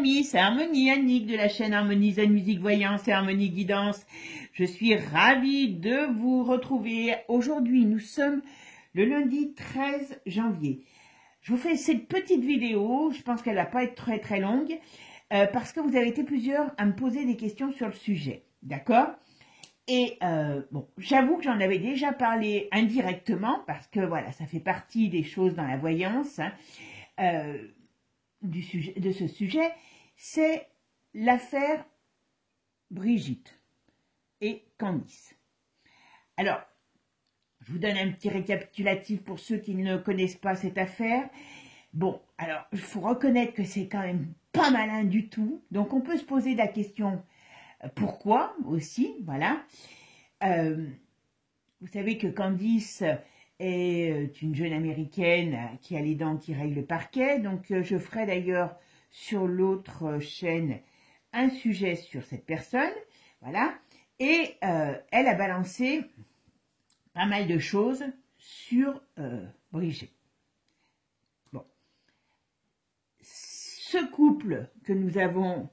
amis, c'est Harmonie Annick de la chaîne Harmonie Zen Musique Voyance et Harmonie Guidance. Je suis ravie de vous retrouver. Aujourd'hui, nous sommes le lundi 13 janvier. Je vous fais cette petite vidéo, je pense qu'elle ne va pas être très longue, parce que vous avez été plusieurs à me poser des questions sur le sujet, d'accord? Et bon, j'avoue que j'en avais déjà parlé indirectement, parce que voilà, ça fait partie des choses dans la voyance, hein, de ce sujet, c'est l'affaire Brigitte et Candice. Alors, je vous donne un petit récapitulatif pour ceux qui ne connaissent pas cette affaire. Bon, alors, il faut reconnaître que c'est quand même pas malin du tout. Donc, on peut se poser la question pourquoi aussi, voilà. Vous savez que Candice est une jeune américaine qui a les dents qui rayent le parquet. Donc, je ferai d'ailleurs sur l'autre chaîne un sujet sur cette personne, voilà. Et elle a balancé pas mal de choses sur Brigitte. Bon. Ce couple que nous avons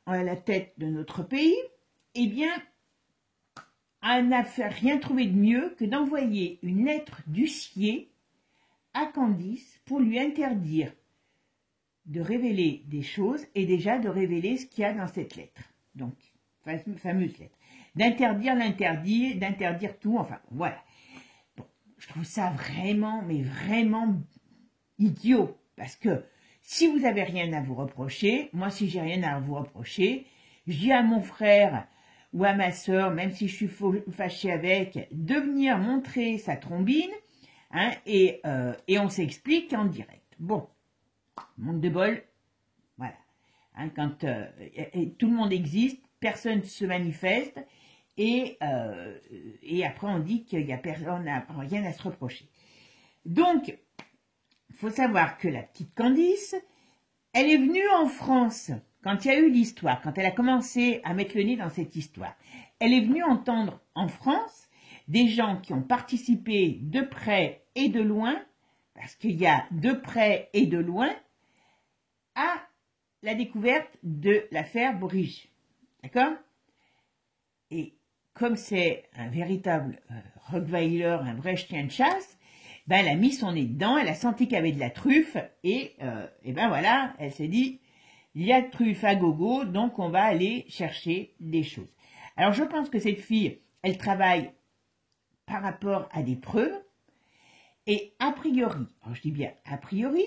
à la tête de notre pays, eh bien, elle n'a rien trouvé de mieux que d'envoyer une lettre d'huissier à Candice pour lui interdire de révéler des choses et déjà de révéler ce qu'il y a dans cette lettre. Donc, fameuse lettre. D'interdire l'interdit, d'interdire tout, enfin, voilà. Bon, je trouve ça vraiment, mais vraiment idiot. Parce que si vous n'avez rien à vous reprocher, moi, si j'ai rien à vous reprocher, je dis à mon frère ou à ma soeur, même si je suis fâchée avec, de venir montrer sa trombine, hein, et on s'explique en direct. Bon, manque de bol, voilà. Hein, quand tout le monde existe, personne ne se manifeste, et après on dit qu'il y a personne, n'a rien à se reprocher. Donc, il faut savoir que la petite Candice, elle est venue en France quand il y a eu l'histoire, quand elle a commencé à mettre le nez dans cette histoire. Elle est venue entendre en France des gens qui ont participé de près et de loin, parce qu'il y a de près et de loin, à la découverte de l'affaire Brigitte. D'accord? Et comme c'est un véritable Rottweiler, un vrai chien de chasse, ben elle a mis son nez dedans, elle a senti qu'il y avait de la truffe, et ben voilà, elle s'est dit, il y a de truffe à gogo, donc on va aller chercher des choses. Alors je pense que cette fille, elle travaille par rapport à des preuves, et a priori, alors je dis bien a priori,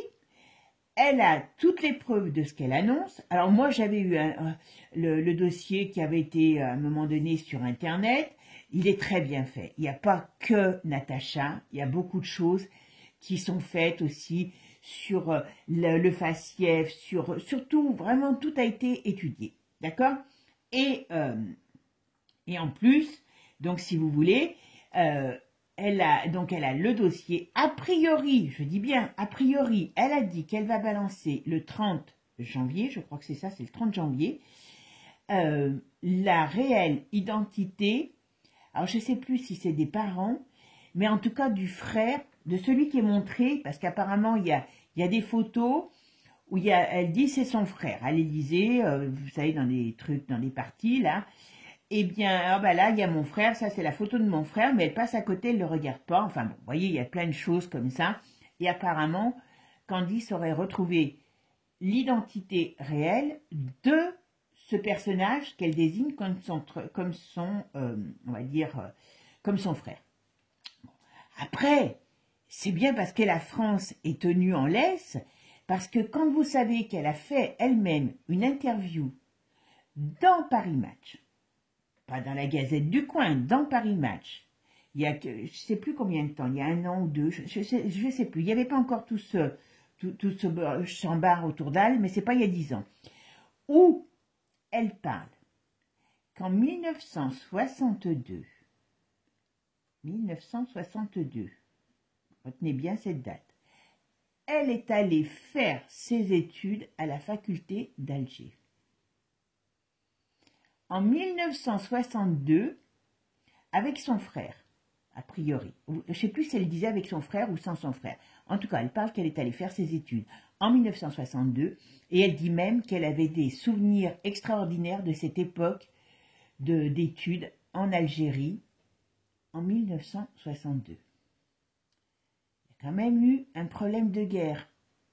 elle a toutes les preuves de ce qu'elle annonce. Alors moi, j'avais eu le dossier qui avait été à un moment donné sur Internet. Il est très bien fait. Il n'y a pas que Natacha. Il y a beaucoup de choses qui sont faites aussi sur le faciès, surtout, vraiment, tout a été étudié. D'accord? Et en plus, donc si vous voulez, elle a le dossier, a priori, je dis bien, a priori, elle a dit qu'elle va balancer le 30 janvier, je crois que c'est ça, c'est le 30 janvier, la réelle identité, alors je ne sais plus si c'est des parents, mais en tout cas du frère, de celui qui est montré, parce qu'apparemment il y a des photos où elle dit c'est son frère, à l'Élysée, vous savez, dans des trucs, dans des parties, là. Eh bien, là, il y a mon frère, ça c'est la photo de mon frère, mais elle passe à côté, elle ne le regarde pas. Enfin bon, vous voyez, il y a plein de choses comme ça. Et apparemment, Candice aurait retrouvé l'identité réelle de ce personnage qu'elle désigne comme son on va dire, comme son frère. Après, c'est bien parce que la France est tenue en laisse, parce que quand vous savez qu'elle a fait elle-même une interview dans Paris Match, pas dans la Gazette du coin, dans Paris Match. Il y a, je ne sais plus combien de temps, il y a 1 an ou 2, je sais plus. Il n'y avait pas encore tout ce chambard autour d'elle, mais c'est pas il y a 10 ans. Où elle parle qu'en 1962, retenez bien cette date, elle est allée faire ses études à la faculté d'Alger. En 1962, avec son frère, a priori. Je ne sais plus si elle disait avec son frère ou sans son frère. En tout cas, elle parle qu'elle est allée faire ses études en 1962, et elle dit même qu'elle avait des souvenirs extraordinaires de cette époque d'études en Algérie en 1962. Il y a quand même eu un problème de guerre,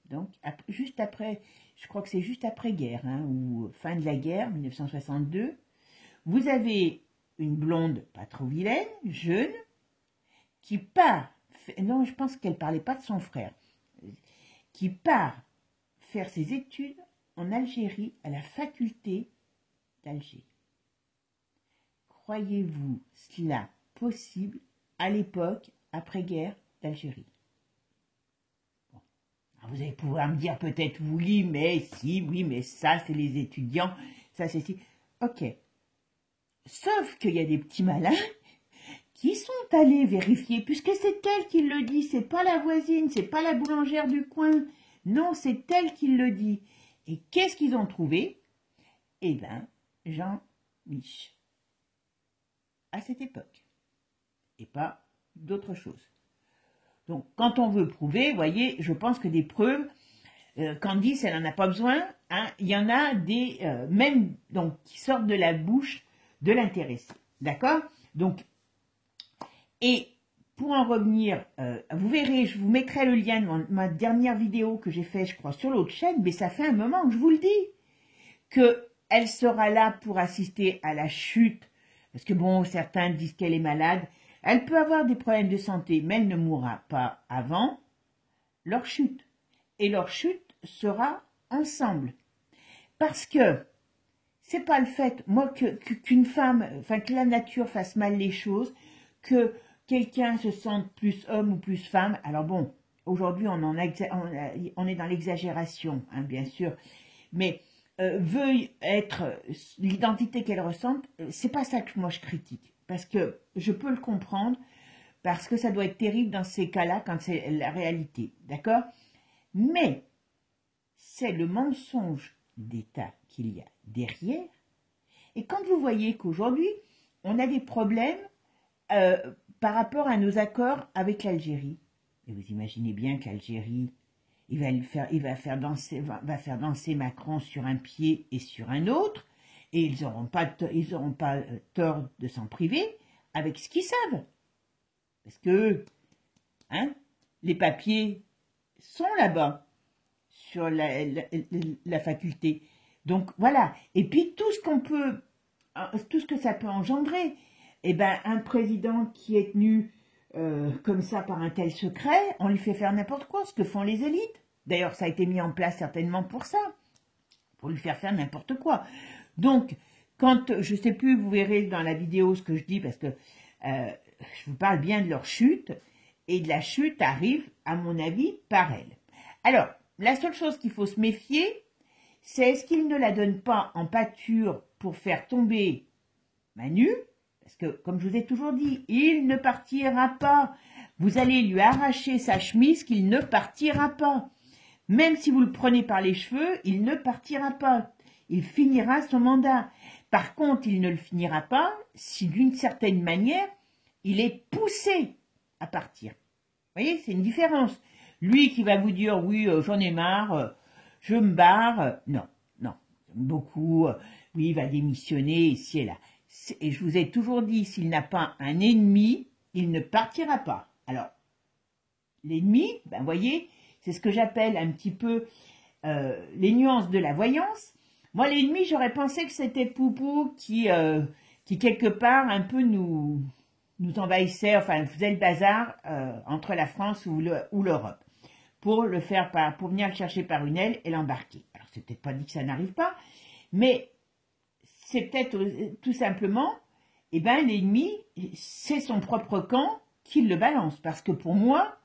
donc juste après, je crois que c'est juste après-guerre, hein, ou fin de la guerre, 1962, vous avez une blonde pas trop vilaine, jeune, qui part, non, je pense qu'elle parlait pas de son frère, qui part faire ses études en Algérie à la faculté d'Alger. Croyez-vous cela possible à l'époque après-guerre d'Algérie? Bon. Vous allez pouvoir me dire peut-être oui, mais si, oui, mais ça c'est les étudiants, ça c'est si. Ok. Sauf qu'il y a des petits malins qui sont allés vérifier, puisque c'est elle qui le dit, c'est pas la voisine, c'est pas la boulangère du coin, non, c'est elle qui le dit. Et qu'est-ce qu'ils ont trouvé? Eh bien, Jean-Mich, à cette époque, et pas d'autre chose. Donc, quand on veut prouver, vous voyez, je pense que des preuves, Candice, elle n'en a pas besoin, hein, il y en a des, même, donc, qui sortent de la bouche de l'intéressé, d'accord? Donc, et pour en revenir, vous verrez, je vous mettrai le lien de ma dernière vidéo que j'ai fait, je crois, sur l'autre chaîne, mais ça fait un moment que je vous le dis, qu'elle sera là pour assister à la chute, parce que bon, certains disent qu'elle est malade, elle peut avoir des problèmes de santé, mais elle ne mourra pas avant leur chute. Et leur chute sera ensemble. Parce que c'est pas le fait, moi, qu'une femme, enfin que la nature fasse mal les choses, que quelqu'un se sente plus homme ou plus femme. Alors bon, aujourd'hui on est dans l'exagération, hein, bien sûr, mais veuille être l'identité qu'elle ressente, c'est pas ça que moi je critique, parce que je peux le comprendre, parce que ça doit être terrible dans ces cas-là quand c'est la réalité, d'accord? Mais c'est le mensonge d'État qu'il y a derrière. Et quand vous voyez qu'aujourd'hui, on a des problèmes par rapport à nos accords avec l'Algérie, et vous imaginez bien qu'Algérie, va faire danser Macron sur un pied et sur un autre, et ils n'auront pas tort de s'en priver avec ce qu'ils savent. Parce que hein, les papiers sont là-bas, sur la faculté. Donc voilà. Et puis tout ce que ça peut engendrer, eh ben, un président qui est tenu comme ça par un tel secret, on lui fait faire n'importe quoi, ce que font les élites. D'ailleurs, ça a été mis en place certainement pour ça, pour lui faire n'importe quoi. Donc, quand, je sais plus, vous verrez dans la vidéo ce que je dis, parce que je vous parle bien de leur chute, et de la chute arrive, à mon avis, par elle. Alors, la seule chose qu'il faut se méfier, c'est est-ce qu'il ne la donne pas en pâture pour faire tomber Manu? Parce que, comme je vous ai toujours dit, il ne partira pas. Vous allez lui arracher sa chemise qu'il ne partira pas. Même si vous le prenez par les cheveux, il ne partira pas. Il finira son mandat. Par contre, il ne le finira pas si, d'une certaine manière, il est poussé à partir. Vous voyez, c'est une différence. Lui qui va vous dire, oui, j'en ai marre, je me barre. Non, non, beaucoup, oui, il va démissionner ici et là. Et je vous ai toujours dit, s'il n'a pas un ennemi, il ne partira pas. Alors, l'ennemi, ben voyez, c'est ce que j'appelle un petit peu les nuances de la voyance. Moi, l'ennemi, j'aurais pensé que c'était Poupou qui quelque part, un peu nous envahissait, enfin, faisait le bazar entre la France ou l'Europe, pour venir le chercher par une aile et l'embarquer. Alors, c'est peut-être pas dit que ça n'arrive pas, mais c'est peut-être tout simplement, eh ben, l'ennemi, c'est son propre camp qui le balance. Parce que pour moi,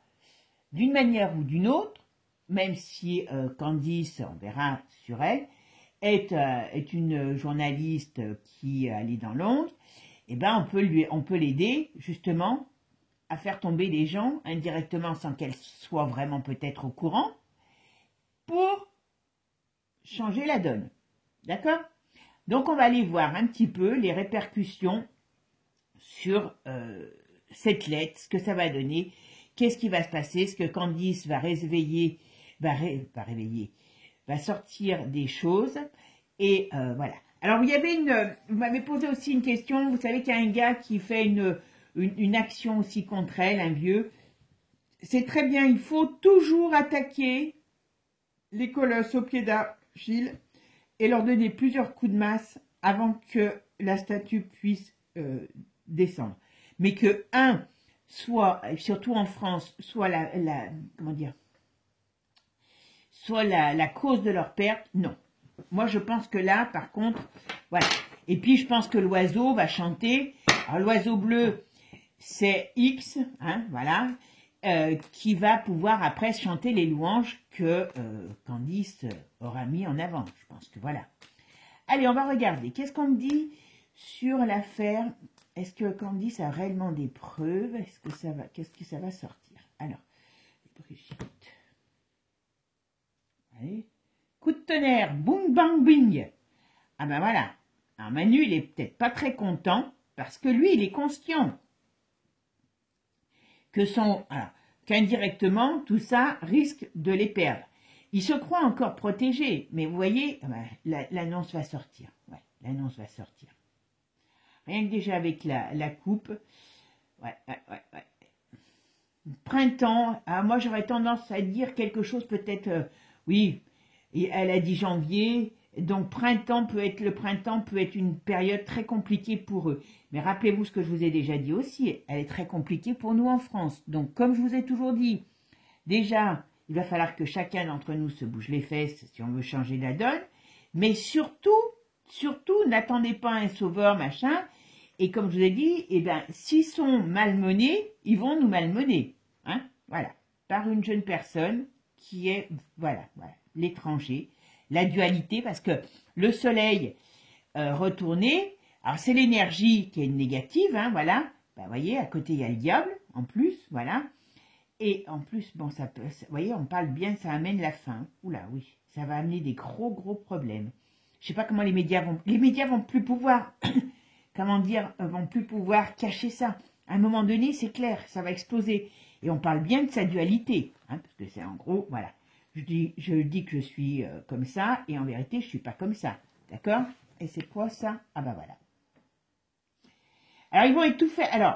d'une manière ou d'une autre, même si Candice, on verra sur elle, est une journaliste qui allait dans l'ombre, eh ben, on peut l'aider justement à faire tomber les gens indirectement sans qu'elle soit vraiment peut-être au courant pour changer la donne. D'accord? Donc, on va aller voir un petit peu les répercussions sur cette lettre, ce que ça va donner, qu'est-ce qui va se passer, est-ce que Candice va réveiller va réveiller, va sortir des choses. Et voilà. Alors, vous m'avez posé aussi une question. Vous savez qu'il y a un gars qui fait une action aussi contre elle, un vieux. C'est très bien, il faut toujours attaquer les colosses au pied d'argile et leur donner plusieurs coups de masse avant que la statue puisse descendre. Mais que soit, surtout en France, soit comment dire, soit la cause de leur perte, non. Moi, je pense que là, par contre, voilà. Et puis, je pense que l'oiseau va chanter. Alors, l'oiseau bleu, c'est X, hein, voilà, qui va pouvoir après chanter les louanges que Candice aura mis en avant. Je pense que voilà. Allez, on va regarder. Qu'est-ce qu'on me dit sur l'affaire? Est-ce que Candice a réellement des preuves? Qu'est-ce que ça va sortir? Alors, Brigitte. Allez. Coup de tonnerre, boum, bang, bing. Ah ben voilà. Alors Manu, il est peut-être pas très content parce que lui, il est conscient que qu'indirectement, tout ça risque de les perdre. Il se croit encore protégé, mais vous voyez, l'annonce va sortir. Ouais, l'annonce va sortir. Rien que déjà avec la coupe. Ouais. Printemps, moi j'aurais tendance à dire quelque chose peut-être, oui, et elle a dit janvier, donc le printemps peut être une période très compliquée pour eux. Mais rappelez-vous ce que je vous ai déjà dit aussi, elle est très compliquée pour nous en France. Donc comme je vous ai toujours dit, déjà, il va falloir que chacun d'entre nous se bouge les fesses si on veut changer la donne. Mais surtout, n'attendez pas un sauveur, machin. Et comme je vous ai dit, eh ben, s'ils sont malmenés, ils vont nous malmener. Hein, voilà. Par une jeune personne qui est, voilà, l'étranger. La dualité, parce que le soleil retourné, alors c'est l'énergie qui est négative, hein, voilà. Ben, vous voyez, à côté, il y a le diable, en plus, voilà. Et en plus, bon, vous voyez, on parle bien, ça amène la faim. Oula, oui, ça va amener des gros problèmes. Je sais pas comment les médias vont plus pouvoir, vont plus pouvoir cacher ça. À un moment donné, c'est clair, ça va exploser. Et on parle bien de sa dualité, hein, parce que c'est en gros, voilà. Je dis que je suis comme ça, et en vérité, je suis pas comme ça, d'accord? Et c'est quoi ça? Ah bah voilà. Alors, ils vont étouffer, alors...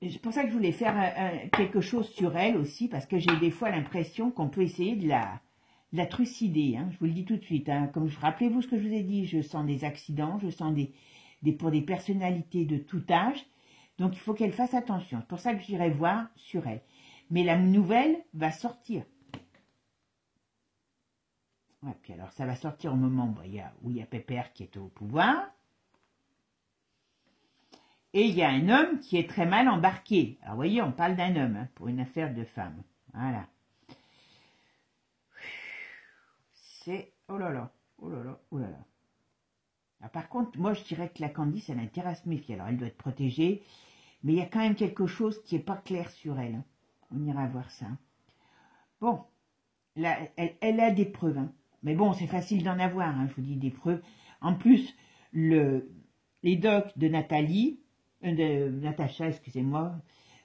C'est pour ça que je voulais faire quelque chose sur elle aussi, parce que j'ai des fois l'impression qu'on peut essayer de la trucider. Hein. Je vous le dis tout de suite. Hein. Rappelez-vous ce que je vous ai dit, je sens des accidents, je sens pour des personnalités de tout âge. Donc il faut qu'elle fasse attention. C'est pour ça que j'irai voir sur elle. Mais la nouvelle va sortir. Ouais, puis alors ça va sortir au moment où il y a Pépère qui est au pouvoir. Et il y a un homme qui est très mal embarqué. Alors, vous voyez, on parle d'un homme, hein, pour une affaire de femme. Voilà. C'est... Oh là là. Alors, par contre, moi, je dirais que la Candice, elle a intérêt à se méfier. Alors, elle doit être protégée. Mais il y a quand même quelque chose qui n'est pas clair sur elle. Hein. On ira voir ça. Bon. Là, elle a des preuves. Hein. Mais bon, c'est facile d'en avoir. Hein, je vous dis des preuves. En plus, les docs de Natacha, excusez-moi,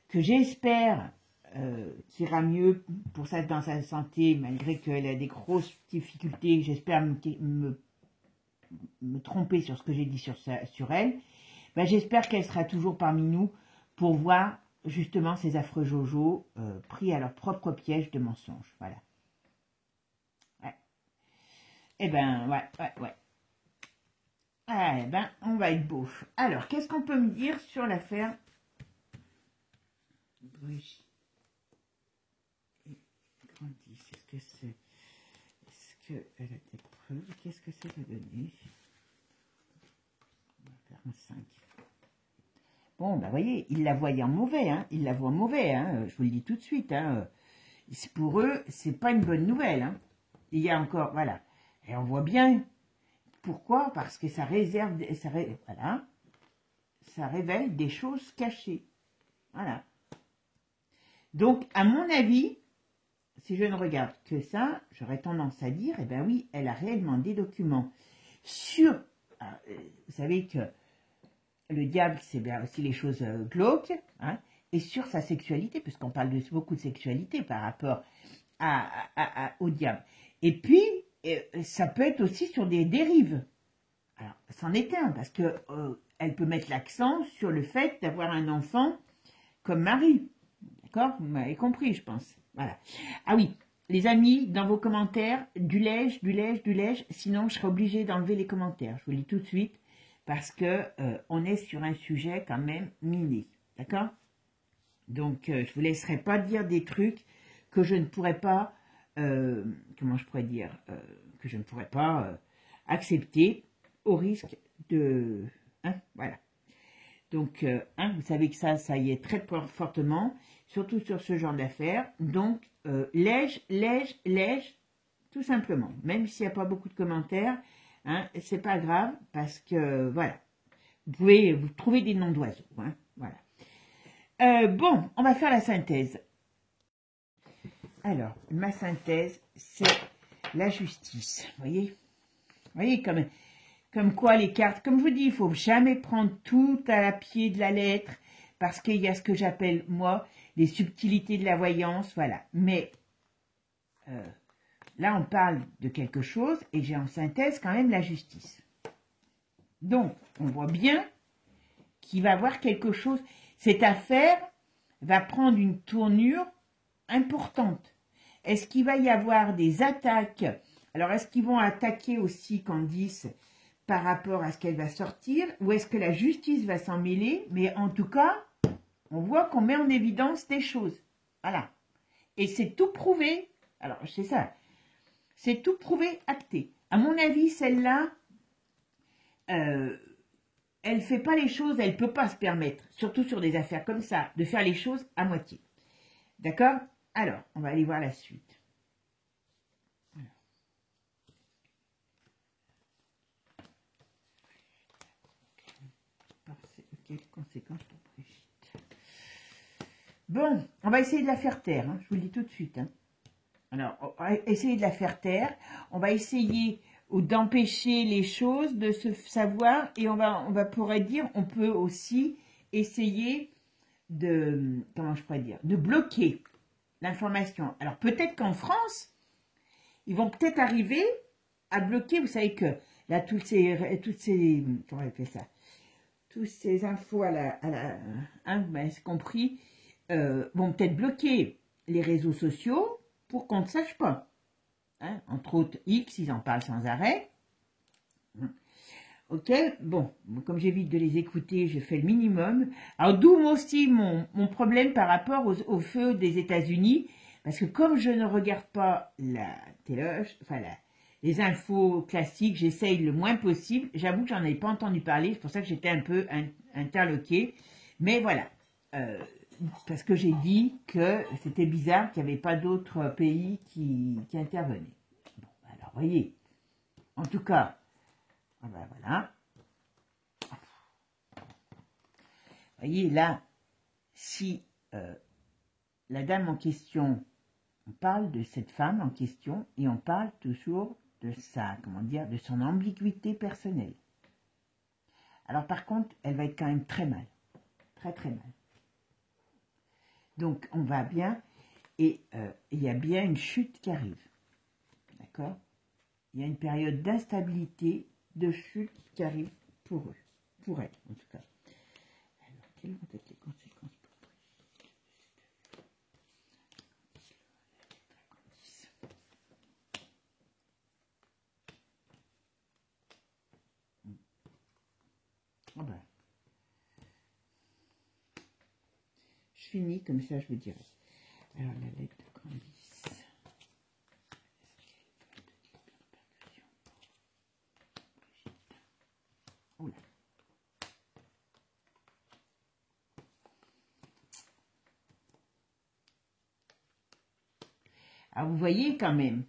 que j'espère ira mieux pour ça dans sa santé, malgré qu'elle a des grosses difficultés. J'espère me tromper sur ce que j'ai dit sur elle. Ben, j'espère qu'elle sera toujours parmi nous pour voir justement ces affreux Jojo pris à leur propre piège de mensonges. Voilà. Ouais. Eh ben, ouais. Ah, eh ben, on va être beau. Alors, qu'est-ce qu'on peut me dire sur l'affaire Brigitte et Candice? Est-ce qu'elle a des preuves? Qu'est-ce que ça va donner? On va faire un 5. Bon, ben, voyez, ils la voient en mauvais, hein. Ils la voient mauvais, hein. Je vous le dis tout de suite, hein. Pour eux, c'est pas une bonne nouvelle, hein. Il y a encore, voilà. Et on voit bien. Pourquoi? Parce que ça révèle des choses cachées. Voilà. Donc, à mon avis, si je ne regarde que ça, j'aurais tendance à dire, eh bien oui, elle a réellement des documents sur... vous savez que le diable, c'est bien aussi les choses glauques, hein, et sur sa sexualité, puisqu'on parle beaucoup de sexualité par rapport au diable. Et puis, ça peut être aussi sur des dérives. Alors, c'en est un, parce que elle peut mettre l'accent sur le fait d'avoir un enfant comme mari. D'accord? Vous m'avez compris, je pense. Voilà. Ah oui, les amis, dans vos commentaires, du lège, sinon je serai obligée d'enlever les commentaires. Je vous le dis tout de suite, parce que on est sur un sujet quand même miné. D'accord? Donc, je vous laisserai pas dire des trucs que je ne pourrais pas, comment je pourrais dire, que je ne pourrais pas accepter au risque de... Hein, voilà. Donc, vous savez que ça y est très fortement, surtout sur ce genre d'affaires. Donc, lège, tout simplement. Même s'il n'y a pas beaucoup de commentaires, hein, c'est pas grave, parce que, voilà, vous pouvez vous trouver des noms d'oiseaux. Hein, voilà. Bon, on va faire la synthèse. Alors, ma synthèse, c'est la justice. Vous voyez comme quoi les cartes, comme je vous dis, il ne faut jamais prendre tout à la pied de la lettre, parce qu'il y a ce que j'appelle, moi, les subtilités de la voyance, voilà. Mais là, on parle de quelque chose, et j'ai en synthèse quand même la justice. Donc, on voit bien qu'il va y avoir quelque chose. Cette affaire va prendre une tournure importante. Est-ce qu'il va y avoir des attaques? Alors, est-ce qu'ils vont attaquer aussi Candice par rapport à ce qu'elle va sortir? Ou est-ce que la justice va s'en mêler? Mais en tout cas, on voit qu'on met en évidence des choses. Voilà. Et c'est tout prouvé. Alors, c'est ça. C'est tout prouvé, acté. À mon avis, celle-là, elle ne fait pas les choses, elle ne peut pas se permettre, surtout sur des affaires comme ça, de faire les choses à moitié. D'accord? Alors, on va aller voir la suite. Quelles conséquences pour Brigitte? Bon, on va essayer de la faire taire, hein, je vous le dis tout de suite. Hein. Alors, on va essayer de la faire taire, on va essayer d'empêcher les choses de se savoir, et on va pourrait dire, on peut aussi essayer de, comment je pourrais dire, de bloquer l'information. Alors, peut-être qu'en France, ils vont peut-être arriver à bloquer, vous savez que là, toutes ces comment on fait ça? Tous ces infos hein, vous m'avez compris, vont peut-être bloquer les réseaux sociaux pour qu'on ne sache pas. Hein, entre autres, X, ils en parlent sans arrêt. Ok, bon, comme j'évite de les écouter, je fais le minimum. Alors, d'où aussi mon problème par rapport au feu des États-Unis, parce que comme je ne regarde pas la télé, enfin les infos classiques, j'essaye le moins possible. J'avoue que j'en ai pas entendu parler, c'est pour ça que j'étais un peu interloquée. Mais voilà, parce que j'ai dit que c'était bizarre qu'il n'y avait pas d'autres pays qui intervenaient. Bon, alors, voyez, en tout cas, ben voilà. Voyez, là, si la dame en question, on parle de cette femme en question, et on parle toujours de sa, comment dire, de son ambiguïté personnelle. Alors par contre, elle va être quand même très mal. Très très mal. Donc on va bien, et il y a bien une chute qui arrive. D'accord? Il y a une période d'instabilité, de chute qui arrive pour eux. Pour elle, en tout cas. Alors, quelles vont être les conséquences pour oh ben. Je finis, comme ça je vous dirai. Alors, la lettre de Candice. Oula. Alors, vous voyez quand même,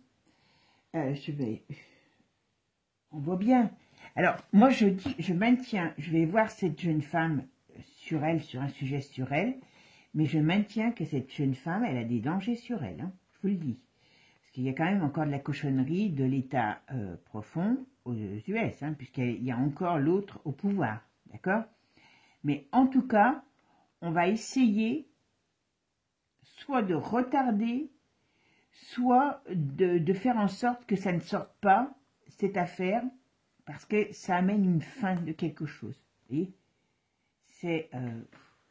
on voit bien. Alors, moi, je maintiens, je vais voir cette jeune femme sur elle, sur un sujet sur elle, mais je maintiens que cette jeune femme, elle a des dangers sur elle, hein, je vous le dis. Parce qu'il y a quand même encore de la cochonnerie de l'État profond aux US, hein, puisqu'il y a encore l'autre au pouvoir, d'accord? Mais en tout cas, on va essayer soit de retarder, soit de faire en sorte que ça ne sorte pas, cette affaire, parce que ça amène une fin de quelque chose. Vous voyez, c'est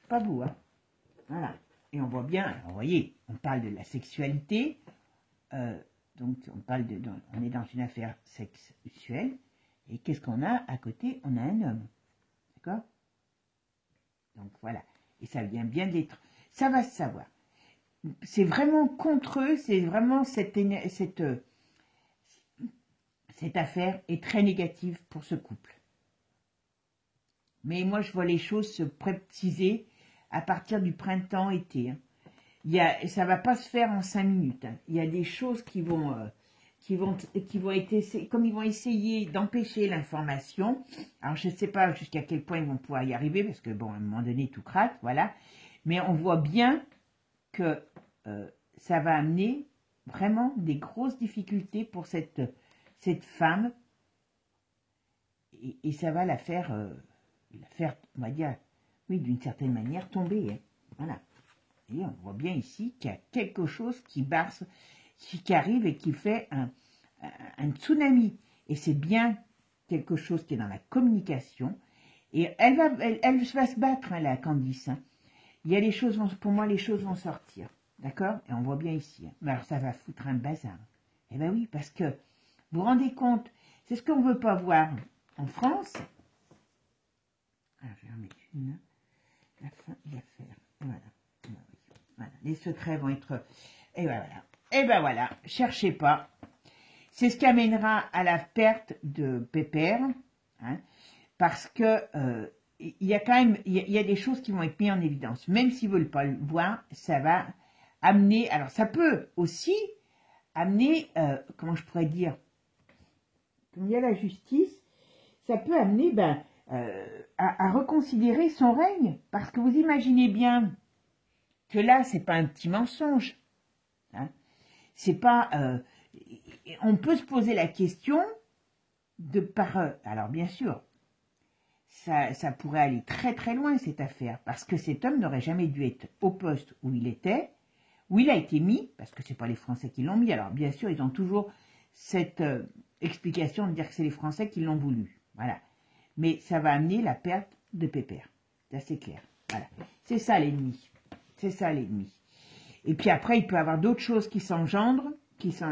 pas beau, hein. Voilà. Et on voit bien, alors, vous voyez, on parle de la sexualité, donc on est dans une affaire sexuelle, et qu'est-ce qu'on a à côté? On a un homme, d'accord? Donc voilà, et ça vient bien d'être, ça va se savoir. C'est vraiment contre eux, c'est vraiment cette affaire est très négative pour ce couple. Mais moi, je vois les choses se préciser à partir du printemps-été. Hein. Ça ne va pas se faire en 5 minutes. Hein. Il y a des choses qui vont être, comme ils vont essayer d'empêcher l'information. Alors, je ne sais pas jusqu'à quel point ils vont pouvoir y arriver, parce que, bon, à un moment donné, tout craque, voilà. Mais on voit bien que ça va amener vraiment des grosses difficultés pour cette femme. Et ça va la faire, on va dire, oui, d'une certaine manière, tomber. Hein. Voilà. Et on voit bien ici qu'il y a quelque chose qui arrive et qui fait un tsunami. Et c'est bien quelque chose qui est dans la communication. Et elle va se battre, hein, la Candice. Hein. Il y a les choses, pour moi, les choses vont sortir. D'accord? Et on voit bien ici. Hein. Mais alors, ça va foutre un bazar. Eh bien oui, parce que, vous vous rendez compte, c'est ce qu'on ne veut pas voir en France. Alors, je vais en mettre une. La fin de l'affaire. Voilà. Voilà. Les secrets vont être... Et ben voilà. Et ben voilà. Cherchez pas. C'est ce qui amènera à la perte de Pépère. Hein, parce que il y a quand même... Il y a des choses qui vont être mises en évidence. Même s'ils ne veulent pas le voir, ça va amener... Alors, ça peut aussi amener... comment je pourrais dire? Comme il y a la justice, ça peut amener... à reconsidérer son règne. Parce que vous imaginez bien que là, c'est pas un petit mensonge. Hein. C'est pas... on peut se poser la question de par... alors, bien sûr, ça pourrait aller très très loin, cette affaire. Parce que cet homme n'aurait jamais dû être au poste où il était, où il a été mis, parce que c'est pas les Français qui l'ont mis. Alors, bien sûr, ils ont toujours cette explication de dire que c'est les Français qui l'ont voulu. Voilà. Mais ça va amener la perte de Pépère. C'est assez clair. Voilà. C'est ça l'ennemi. C'est ça l'ennemi. Et puis après, il peut y avoir d'autres choses qui s'engendrent, qui se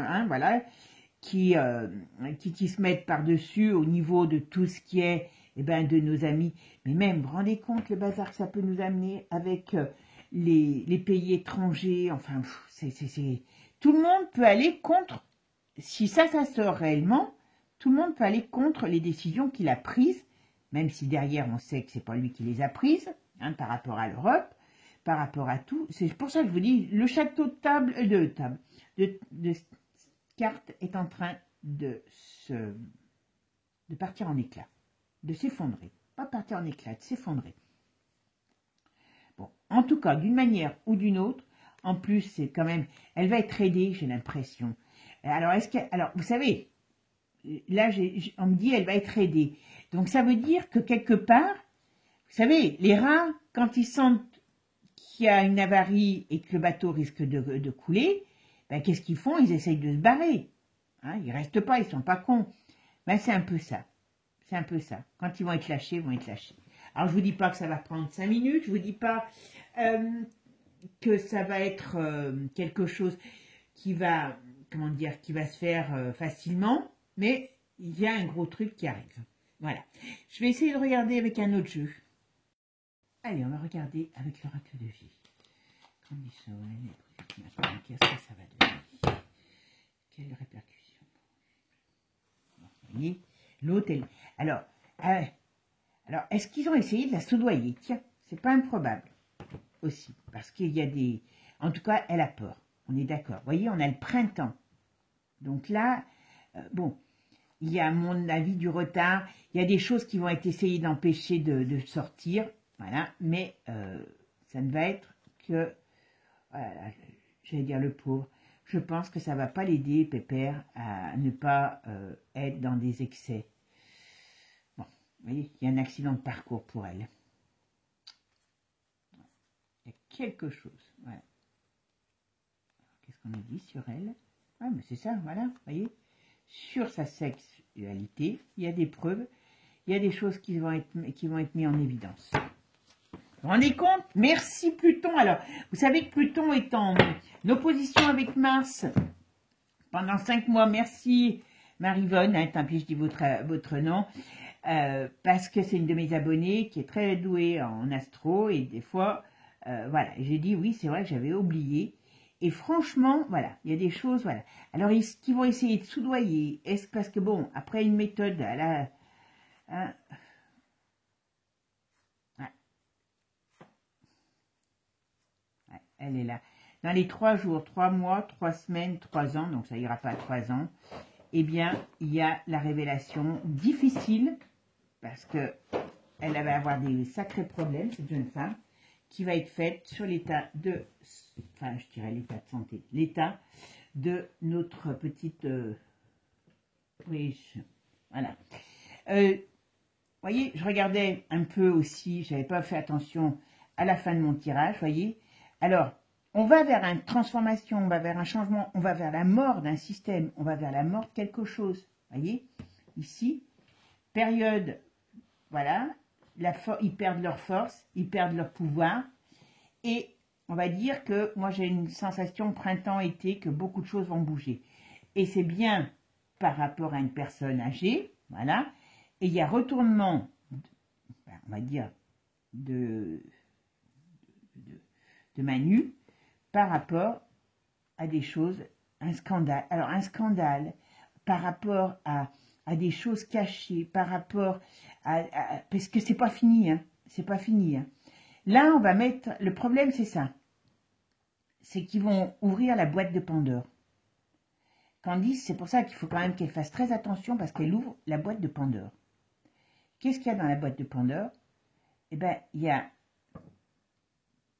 mettent par-dessus au niveau de tout ce qui est de nos amis. Mais même, vous vous rendez compte le bazar que ça peut nous amener avec les pays étrangers. Enfin, tout le monde peut aller contre, si ça sort réellement, tout le monde peut aller contre les décisions qu'il a prises, même si derrière on sait que c'est pas lui qui les a prises, hein, par rapport à l'Europe, par rapport à tout. C'est pour ça que je vous dis, le château de cartes est en train de partir en éclats, de s'effondrer. Pas partir en éclats, de s'effondrer. Bon, en tout cas, d'une manière ou d'une autre, en plus, c'est quand même, elle va être aidée, j'ai l'impression. Alors, vous savez, là, on me dit, elle va être aidée. Donc, ça veut dire que quelque part, vous savez, les rats, quand ils sentent qu'il y a une avarie et que le bateau risque de couler, qu'est-ce qu'ils font? Ils essayent de se barrer. Hein, ils ne restent pas, ils ne sont pas cons. C'est un peu ça. C'est un peu ça. Quand ils vont être lâchés, ils vont être lâchés. Alors, je ne vous dis pas que ça va prendre 5 minutes, je ne vous dis pas que ça va être quelque chose qui va, qui va se faire facilement, mais il y a un gros truc qui arrive. Voilà. Je vais essayer de regarder avec un autre jeu. Allez, on va regarder avec l'oracle de vie. Qu'est-ce que ça va donner? Quelle répercussion? Vous voyez, l'autre, alors, est-ce qu'ils ont essayé de la soudoyer? Tiens, c'est pas improbable aussi, parce qu'il y a des... En tout cas, elle a peur, on est d'accord. Vous voyez, on a le printemps. Donc là, bon, il y a à mon avis du retard, il y a des choses qui vont être essayées d'empêcher de sortir, voilà, mais ça ne va être que, voilà, j'allais dire le pauvre, je pense que ça ne va pas l'aider, Pépère, à ne pas être dans des excès. Bon, vous voyez, il y a un accident de parcours pour elle. Il y a quelque chose, voilà. qu'est-ce qu'on a dit sur elle? Ah, mais c'est ça, voilà, vous voyez. Sur sa sexualité, il y a des preuves, il y a des choses qui vont être mises en évidence. Vous vous rendez compte? Merci Pluton. Alors, vous savez que Pluton est en opposition avec Mars pendant 5 mois. Merci Marivonne, hein, tant pis je dis votre nom, parce que c'est une de mes abonnées qui est très douée en astro et des fois, voilà, j'ai dit oui, c'est vrai que j'avais oublié. Et franchement, voilà, il y a des choses, voilà. Alors, ils vont essayer de soudoyer. Est-ce parce que, bon, après une méthode, hein, ouais, elle est là. Dans les 3 jours, 3 mois, 3 semaines, 3 ans, donc ça ira pas à 3 ans, eh bien, il y a la révélation difficile, parce que elle va avoir des sacrés problèmes, cette jeune femme, qui va être faite sur l'état de, enfin, je dirais l'état de santé, l'état de notre petite, oui, voilà. Voyez, je regardais un peu aussi, j'avais pas fait attention à la fin de mon tirage, voyez. Alors, on va vers une transformation, on va vers un changement, on va vers la mort d'un système, on va vers la mort de quelque chose, voyez. Ici, période, voilà, ils perdent leur force, ils perdent leur pouvoir, et on va dire que moi j'ai une sensation printemps-été que beaucoup de choses vont bouger. Et c'est bien par rapport à une personne âgée, voilà, et il y a retournement, on va dire, de Manu par rapport à des choses, un scandale. Alors un scandale par rapport à des choses cachées, par rapport parce que c'est pas fini, hein, c'est pas fini. Hein. Là, on va mettre, le problème c'est ça, c'est qu'ils vont ouvrir la boîte de Pandore. Candice, c'est pour ça qu'il faut quand même qu'elle fasse très attention parce qu'elle ouvre la boîte de Pandore. Qu'est-ce qu'il y a dans la boîte de Pandore? Eh bien, il y a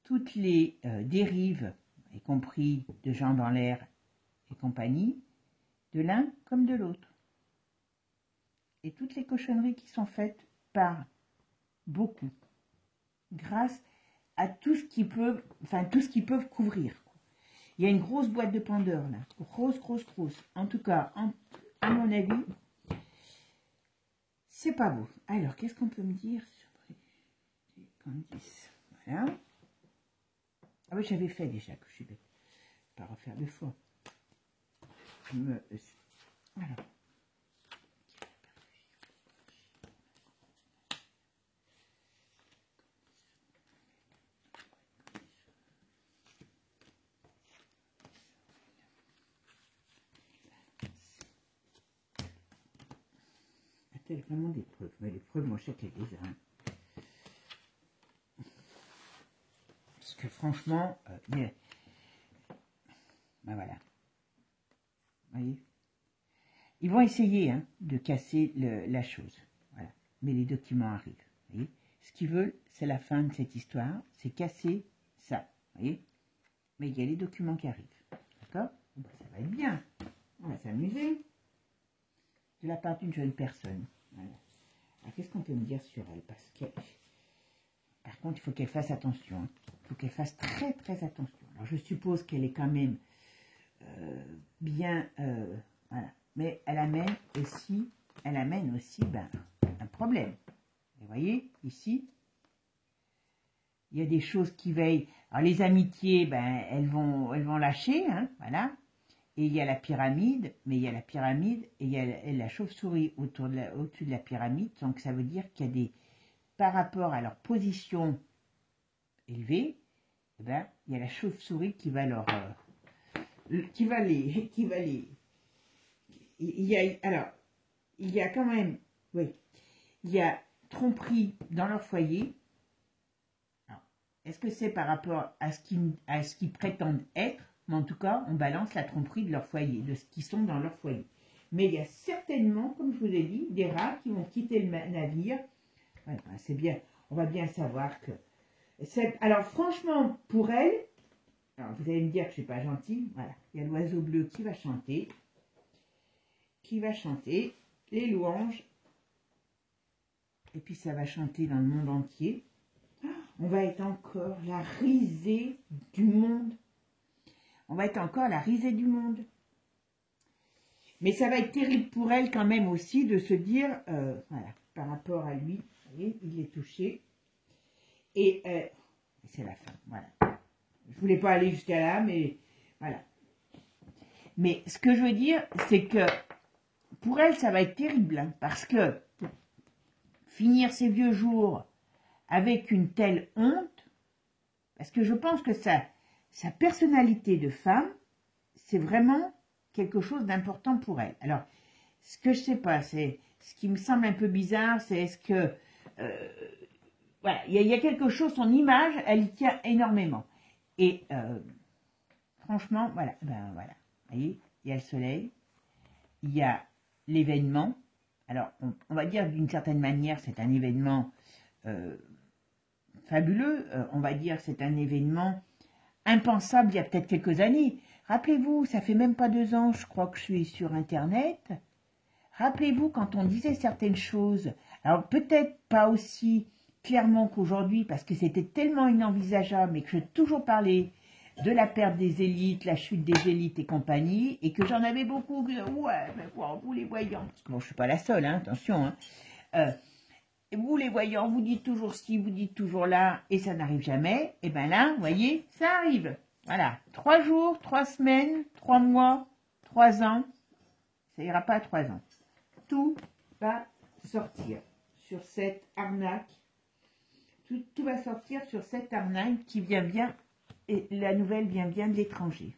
toutes les dérives, y compris de gens dans l'air et compagnie, de l'un comme de l'autre. Et toutes les cochonneries qui sont faites par beaucoup, grâce à tout ce qu'ils peuvent, enfin tout ce qu'ils peuvent couvrir. Il y a une grosse boîte de Pandore là, grosse. En tout cas, à mon avis, c'est pas beau. Alors, qu'est-ce qu'on peut me dire sur Candice? Voilà. Ah oui, j'avais fait déjà, que je suis bête. Pas refaire 2 fois. Voilà. A-t-elle vraiment des preuves? Mais les preuves, moi, je sais qu'elle les a. Hein. Parce que franchement, ben voilà. Vous voyez, ils vont essayer hein, de casser la chose. Voilà. Mais les documents arrivent. Vous voyez, ce qu'ils veulent, c'est la fin de cette histoire. C'est casser ça. Vous voyez, mais il y a les documents qui arrivent. D'accord? Ben, ça va être bien. On va s'amuser. De la part d'une jeune personne. Voilà. Alors, qu'est-ce qu'on peut me dire sur elle? Parce que, par contre, il faut qu'elle fasse attention. Hein. Il faut qu'elle fasse très attention. Alors, je suppose qu'elle est quand même bien... voilà. Mais elle amène aussi ben, un problème. Vous voyez, ici, il y a des choses qui veillent. Alors, les amitiés, ben, elles vont lâcher, hein, voilà. Et il y a la pyramide, mais il y a la pyramide et il y a la chauve-souris au-dessus de la pyramide. Donc, ça veut dire qu'il y a des... Par rapport à leur position élevée, eh ben, il y a la chauve-souris qui va leur... Alors, il y a quand même... Oui. Il y a tromperie dans leur foyer. Est-ce que c'est par rapport à ce qu'ils prétendent être? Mais en tout cas, on balance la tromperie de leur foyer, de ce qu'ils sont dans leur foyer. Mais il y a certainement, comme je vous ai dit, des rats qui vont quitter le navire. Ouais, ben c'est bien, on va bien savoir que... Alors franchement, pour elle, alors vous allez me dire que je ne suis pas gentille, voilà, il y a l'oiseau bleu qui va chanter les louanges, et puis ça va chanter dans le monde entier. On va être encore la risée du monde. on va être encore la risée du monde. Mais ça va être terrible pour elle quand même aussi de se dire, voilà, par rapport à lui, vous voyez, il est touché. Et c'est la fin, voilà. Je voulais pas aller jusqu'à là, mais voilà. Mais ce que je veux dire, c'est que pour elle, ça va être terrible, hein, parce que finir ses vieux jours avec une telle honte, parce que je pense que sa personnalité de femme, c'est vraiment quelque chose d'important pour elle. Alors, ce que je sais pas, c'est ce qui me semble un peu bizarre, c'est est-ce que voilà, il y a quelque chose, son image, elle y tient énormément. Et franchement, voilà, ben voilà, vous voyez, il y a le soleil, il y a l'événement. Alors, on va dire d'une certaine manière, c'est un événement fabuleux, on va dire c'est un événement impensable il y a peut-être quelques années. Rappelez-vous, ça fait même pas 2 ans, je crois que je suis sur Internet. Rappelez-vous quand on disait certaines choses, alors peut-être pas aussi clairement qu'aujourd'hui, parce que c'était tellement inenvisageable, mais que je toujours parlais de la perte des élites, la chute des élites et compagnie, et que j'en avais beaucoup, ouais, mais quoi, vous les voyants, parce que bon, je suis pas la seule, hein, attention, hein, vous les voyants, vous dites toujours ci, vous dites toujours là, et ça n'arrive jamais, et bien là, vous voyez, ça arrive, voilà, 3 jours, 3 semaines, 3 mois, 3 ans, ça ira pas à 3 ans, tout va sortir sur cette arnaque. Tout va sortir sur cette arnaque qui vient bien, et la nouvelle vient bien de l'étranger.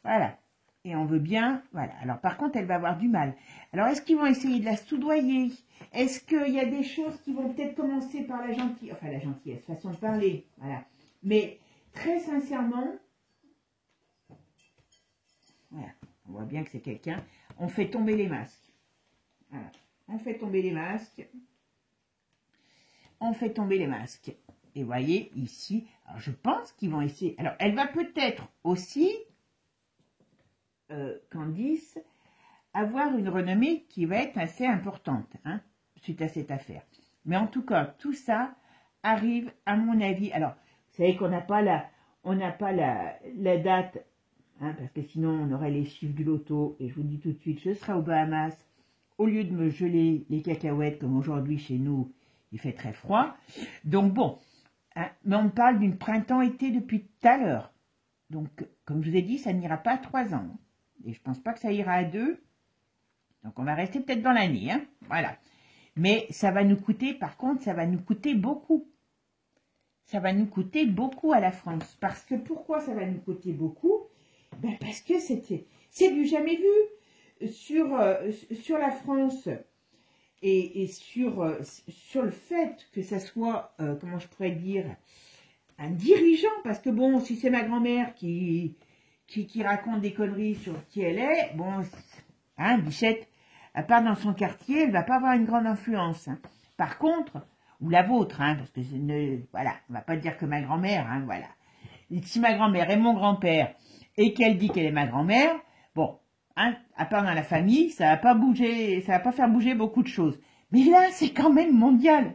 Voilà. Et on veut bien, voilà. Alors par contre, elle va avoir du mal. Alors est-ce qu'ils vont essayer de la soudoyer? Est-ce qu'il y a des choses qui vont peut-être commencer par la gentillesse, enfin la gentillesse, façon de parler, voilà. Mais très sincèrement, voilà, on voit bien que c'est quelqu'un, on fait tomber les masques. Voilà. On fait tomber les masques. On fait tomber les masques. Et voyez, ici, alors je pense qu'ils vont essayer... Alors, elle va peut-être aussi, Candice, avoir une renommée qui va être assez importante, hein, suite à cette affaire. Mais en tout cas, tout ça arrive, à mon avis... Alors, vous savez qu'on n'a pas la date, hein, parce que sinon, on aurait les chiffres du loto. Et je vous dis tout de suite, je serai aux Bahamas. Au lieu de me geler les cacahuètes, comme aujourd'hui chez nous, il fait très froid. Donc bon, hein, mais on parle d'une printemps-été depuis tout à l'heure. Donc, comme je vous ai dit, ça n'ira pas à 3 ans. Et je pense pas que ça ira à 2. Donc on va rester peut-être dans l'année. Hein, voilà. Mais ça va nous coûter, par contre, ça va nous coûter beaucoup. Ça va nous coûter beaucoup à la France. Parce que, pourquoi ça va nous coûter beaucoup? Ben parce que c'est du jamais vu. Sur la France... Et sur le fait que ça soit, comment je pourrais dire, un dirigeant, parce que bon, si c'est ma grand-mère qui raconte des conneries sur qui elle est, bon, hein, Bichette, à part dans son quartier, elle va pas avoir une grande influence. Hein. Par contre, ou la vôtre, hein, parce que voilà, on va pas dire que ma grand-mère, hein, voilà. Si ma grand-mère est mon grand-père et qu'elle dit qu'elle est ma grand-mère, bon, hein, à part dans la famille, ça va pas bouger, ça va pas faire bouger beaucoup de choses. Mais là, c'est quand même mondial.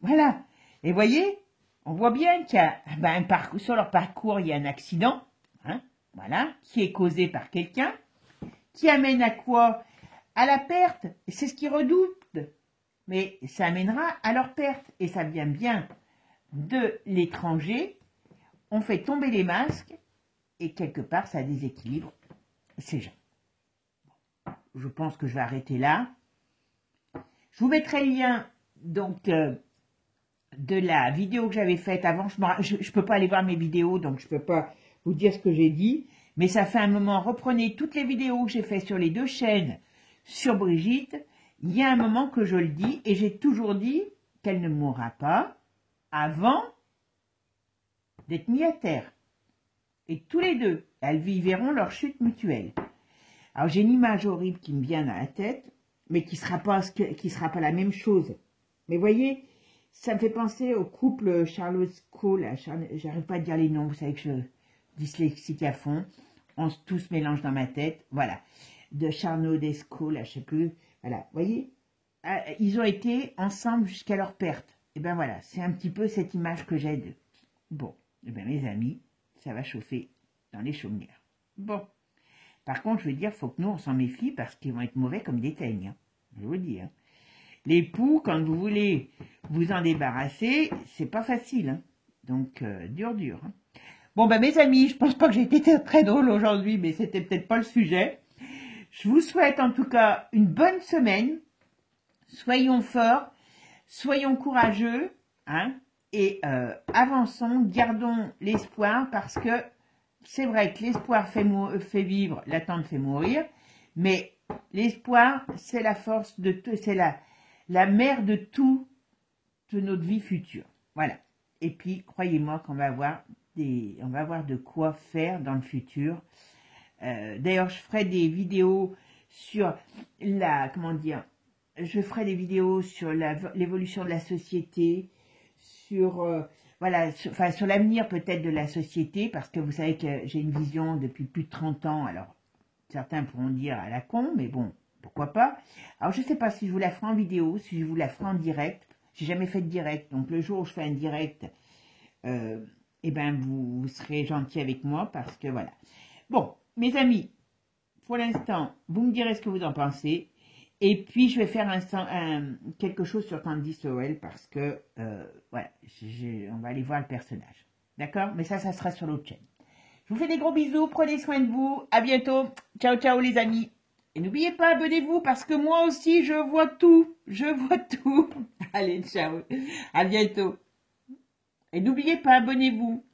Voilà. Et voyez, on voit bien qu'il y a sur leur parcours, il y a un accident, hein, voilà, qui est causé par quelqu'un, qui amène à quoi? À la perte. Et c'est ce qu'ils redoutent. Mais ça amènera à leur perte. Et ça vient bien de l'étranger. On fait tomber les masques et quelque part, ça déséquilibre ces gens. Je pense que je vais arrêter là. Je vous mettrai le lien donc de la vidéo que j'avais faite avant. Je ne peux pas aller voir mes vidéos, donc je ne peux pas vous dire ce que j'ai dit. Mais ça fait un moment. Reprenez toutes les vidéos que j'ai faites sur les 2 chaînes sur Brigitte. Il y a un moment que je le dis et j'ai toujours dit qu'elle ne mourra pas avant d'être mis à terre. Et tous les 2, elles vivront leur chute mutuelle. Alors j'ai une image horrible qui me vient dans la tête, mais qui sera pas la même chose. Mais voyez, ça me fait penser au couple Charlotte Cole, j'arrive pas à dire les noms, vous savez que je dyslexique à fond, tout se mélange dans ma tête, voilà, de Charlotte Desco, là, je sais plus, voilà, voyez, ils ont été ensemble jusqu'à leur perte. Et ben voilà, c'est un petit peu cette image que j'ai d'eux. Bon, et ben mes amis, ça va chauffer dans les chaumières. Bon. Par contre, je veux dire, il faut que nous, on s'en méfie parce qu'ils vont être mauvais comme des teignes. Hein. Je vous dis. Hein. Les poux, quand vous voulez vous en débarrasser, c'est pas facile. Hein. Donc, dur. Hein. Bon, ben mes amis, je pense pas que j'ai été très drôle aujourd'hui, mais c'était peut-être pas le sujet. Je vous souhaite en tout cas une bonne semaine. Soyons forts, soyons courageux, hein, et avançons, gardons l'espoir parce que c'est vrai que l'espoir fait vivre, l'attente fait mourir, mais l'espoir, c'est la force de tout, c'est la mère de tout, de notre vie future. Voilà. Et puis, croyez-moi qu'on va avoir de quoi faire dans le futur. D'ailleurs, je ferai des vidéos sur je ferai des vidéos sur l'évolution de la société, sur sur l'avenir peut-être de la société, parce que vous savez que j'ai une vision depuis plus de 30 ans, alors certains pourront dire à la con, mais bon, pourquoi pas. Alors je ne sais pas si je vous la ferai en vidéo, si je vous la ferai en direct, j'ai jamais fait de direct, donc le jour où je fais un direct, eh ben vous serez gentils avec moi, parce que voilà. Bon, mes amis, pour l'instant, vous me direz ce que vous en pensez. Et puis, je vais faire quelque chose sur Candy Sorrell parce que, voilà, on va aller voir le personnage. D'accord? Mais ça sera sur l'autre chaîne. Je vous fais des gros bisous. Prenez soin de vous. À bientôt. Ciao, ciao les amis. Et n'oubliez pas, abonnez-vous parce que moi aussi, je vois tout. Je vois tout. Allez, ciao. À bientôt. Et n'oubliez pas, abonnez-vous.